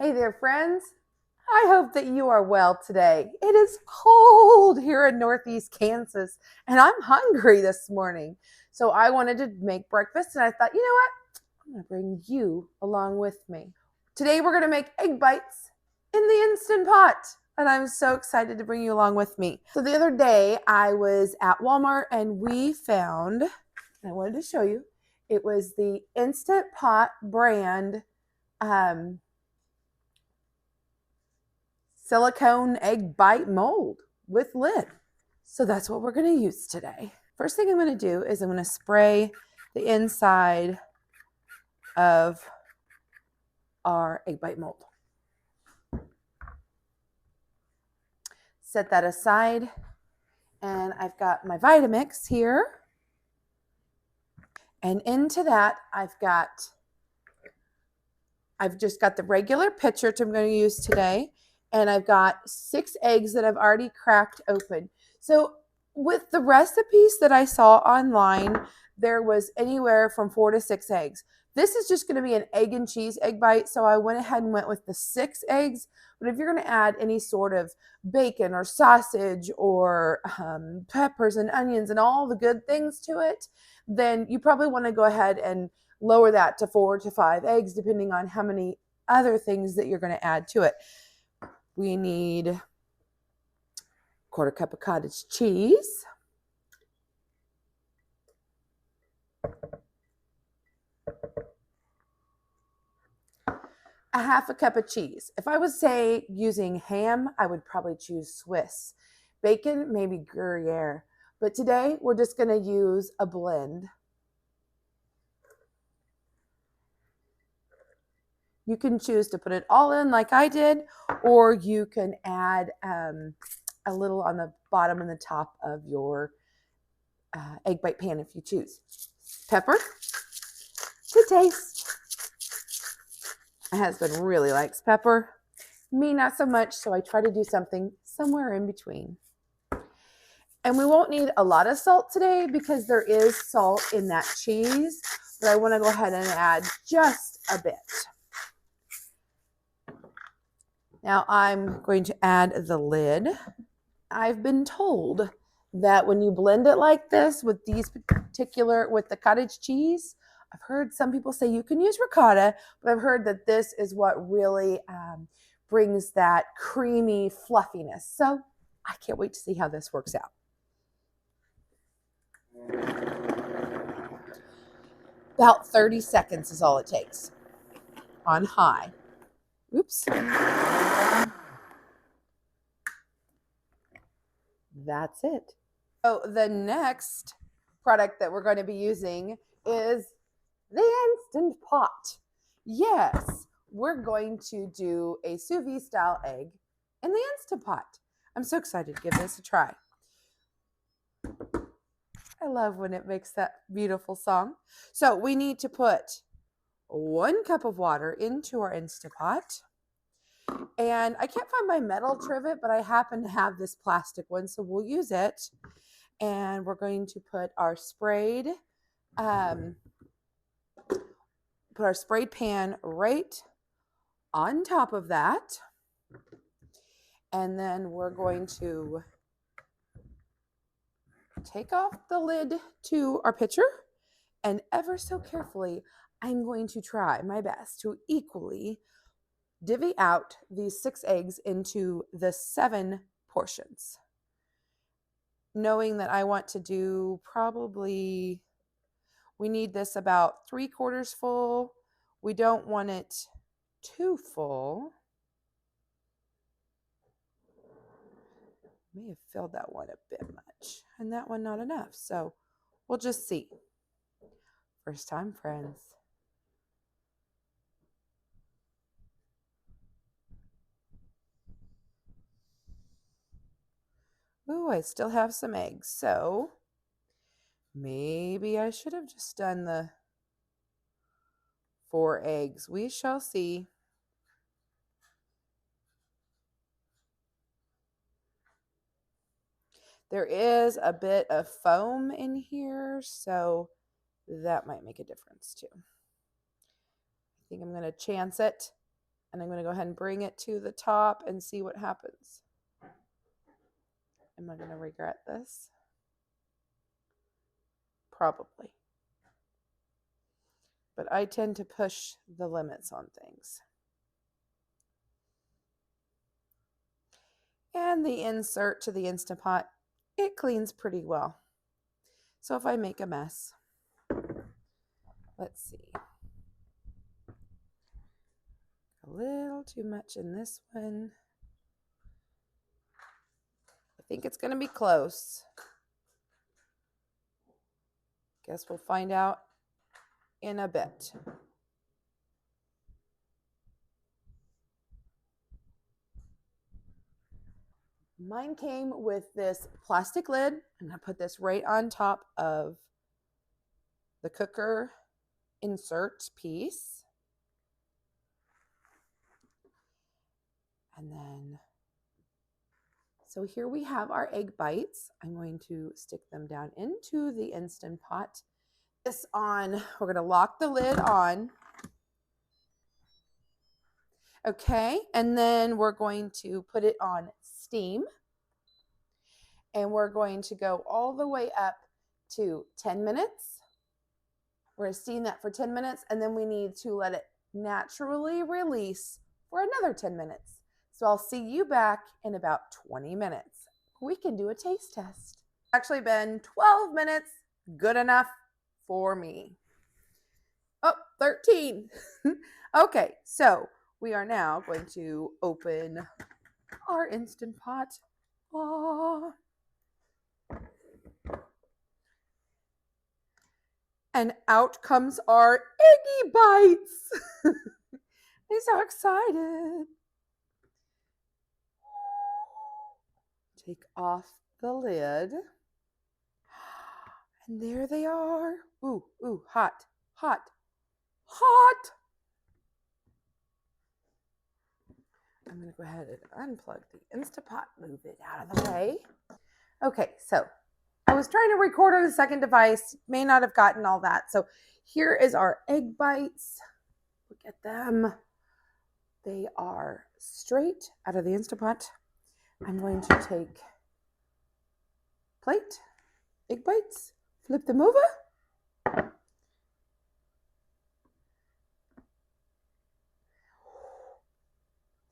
Hey there, friends. I hope that you are well today. It is cold here in Northeast Kansas, and I'm hungry this morning. So I wanted to make breakfast, and I thought, you know what? I'm going to bring you along with me. Today, we're going to make egg bites in the Instant Pot, and I'm so excited to bring you along with me. So the other day, I was at Walmart, and we found, and I wanted to show you, it was the Instant Pot brand silicone egg bite mold with lid. So that's what we're going to use today. First thing I'm going to do is I'm going to spray the inside of our egg bite mold. Set that aside, and I've got my Vitamix here. And into that, I've just got the regular pitcher that I'm going to use today. And I've got 6 eggs that I've already cracked open. So with the recipes that I saw online, there was anywhere from 4 to 6 eggs. This is just going to be an egg and cheese egg bite, so I went ahead and went with the 6 eggs. But if you're going to add any sort of bacon or sausage or peppers and onions and all the good things to it, then you probably want to go ahead and lower that to 4 to 5 eggs, depending on how many other things that you're going to add to it. We need a 1/4 cup of cottage cheese, a 1/2 cup of cheese. If I was, say, using ham, I would probably choose Swiss. Bacon, maybe Gruyere. But today, we're just going to use a blend. You can choose to put it all in like I did, or you can add a little on the bottom and the top of your egg bite pan if you choose. Pepper to taste. My husband really likes pepper. Me, not so much, so I try to do something somewhere in between. And we won't need a lot of salt today because there is salt in that cheese, but I want to go ahead and add just a bit. Now I'm going to add the lid. I've been told that when you blend it like this with the cottage cheese, I've heard some people say you can use ricotta, but I've heard that this is what really brings that creamy fluffiness. So I can't wait to see how this works out. About 30 seconds is all it takes on high. Oops. That's it. So the next product that we're going to be using is the Instant Pot. Yes, we're going to do a sous vide style egg in the Instant Pot. I'm so excited to give this a try. I love when it makes that beautiful song. So we need to put 1 cup of water into our Instant Pot. And I can't find my metal trivet, but I happen to have this plastic one, so we'll use it. And we're going to put our sprayed pan right on top of that. And then we're going to take off the lid to our pitcher, and ever so carefully, I'm going to try my best to equally divvy out these 6 eggs into the 7 portions, knowing that I want to do probably, we need this about 3/4 full. We don't want it too full. May have filled that one a bit much, and that one not enough. So we'll just see. First time, friends. Ooh, I still have some eggs, so maybe I should have just done the 4 eggs. We shall see. There is a bit of foam in here, so that might make a difference too. I think I'm going to chance it And I'm going to go ahead and bring it to the top and see what happens. Am I going to regret this? Probably. But I tend to push the limits on things. And the insert to the Instant Pot, it cleans pretty well. So if I make a mess, let's see. A little too much in this one. I think it's going to be close. Guess we'll find out in a bit. Mine came with this plastic lid. I'm going to put this right on top of the cooker insert piece. And then, so here we have our egg bites. I'm going to stick them down into the Instant Pot. This on, we're going to lock the lid on. Okay, and then we're going to put it on steam. And we're going to go all the way up to 10 minutes. We're going to steam that for 10 minutes, and then we need to let it naturally release for another 10 minutes. So I'll see you back in about 20 minutes. We can do a taste test. It's actually been 12 minutes, good enough for me. Oh, 13. Okay, so we are now going to open our Instant Pot. Oh. And out comes our eggy bites. I'm so excited. Take off the lid. And there they are. Ooh, ooh, hot, hot, hot. I'm going to go ahead and unplug the Instant Pot, move it out of the way. Okay, so I was trying to record on the second device, may not have gotten all that. So here is our egg bites. Look at them. They are straight out of the Instant Pot. I'm going to take plate, egg bites, flip them over.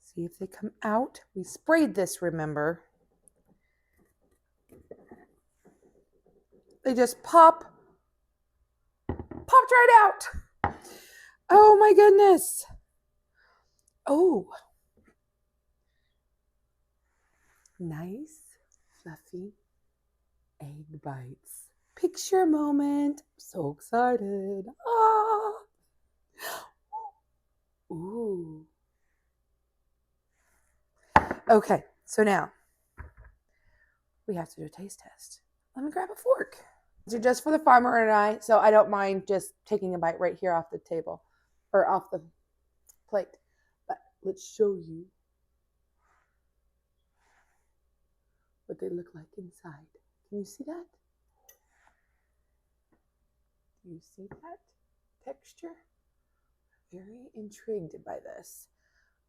See if they come out. We sprayed this, remember. They just popped right out. Oh my goodness. Oh. Nice, fluffy egg bites. Picture moment. So excited. Ah. Ooh. Okay, so now we have to do a taste test. Let me grab a fork. These are just for the farmer and I, so I don't mind just taking a bite right here off the table or off the plate. But let's show you what they look like inside. Can you see that? Do you see that texture? Very intrigued by this.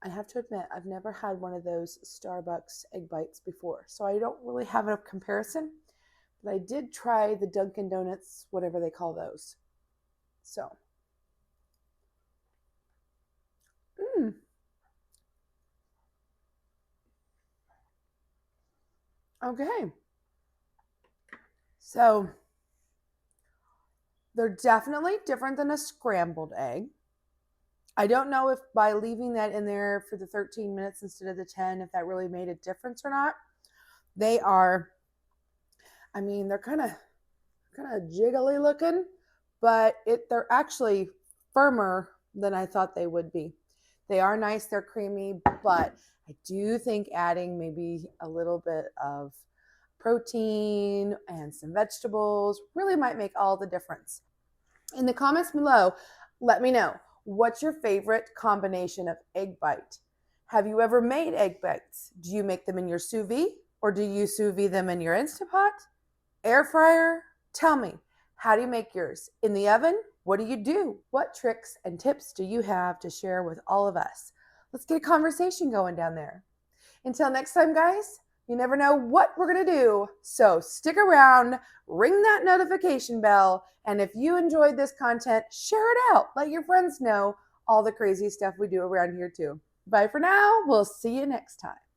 I have to admit, I've never had one of those Starbucks egg bites before, so I don't really have a comparison, but I did try the Dunkin' Donuts, whatever they call those. So, okay. So, they're definitely different than a scrambled egg. I don't know if by leaving that in there for the 13 minutes instead of the 10, if that really made a difference or not. They are, I mean, they're kind of jiggly looking, but they're actually firmer than I thought they would be. They are nice, they're creamy, but I do think adding maybe a little bit of protein and some vegetables really might make all the difference. In the comments below, let me know, what's your favorite combination of egg bite? Have you ever made egg bites? Do you make them in your sous vide, or do you sous vide them in your Instant Pot? Air fryer? Tell me, how do you make yours? In the oven? What do you do? What tricks and tips do you have to share with all of us? Let's get a conversation going down there. Until next time, guys, you never know what we're going to do. So stick around, ring that notification bell, and if you enjoyed this content, share it out. Let your friends know all the crazy stuff we do around here too. Bye for now. We'll see you next time.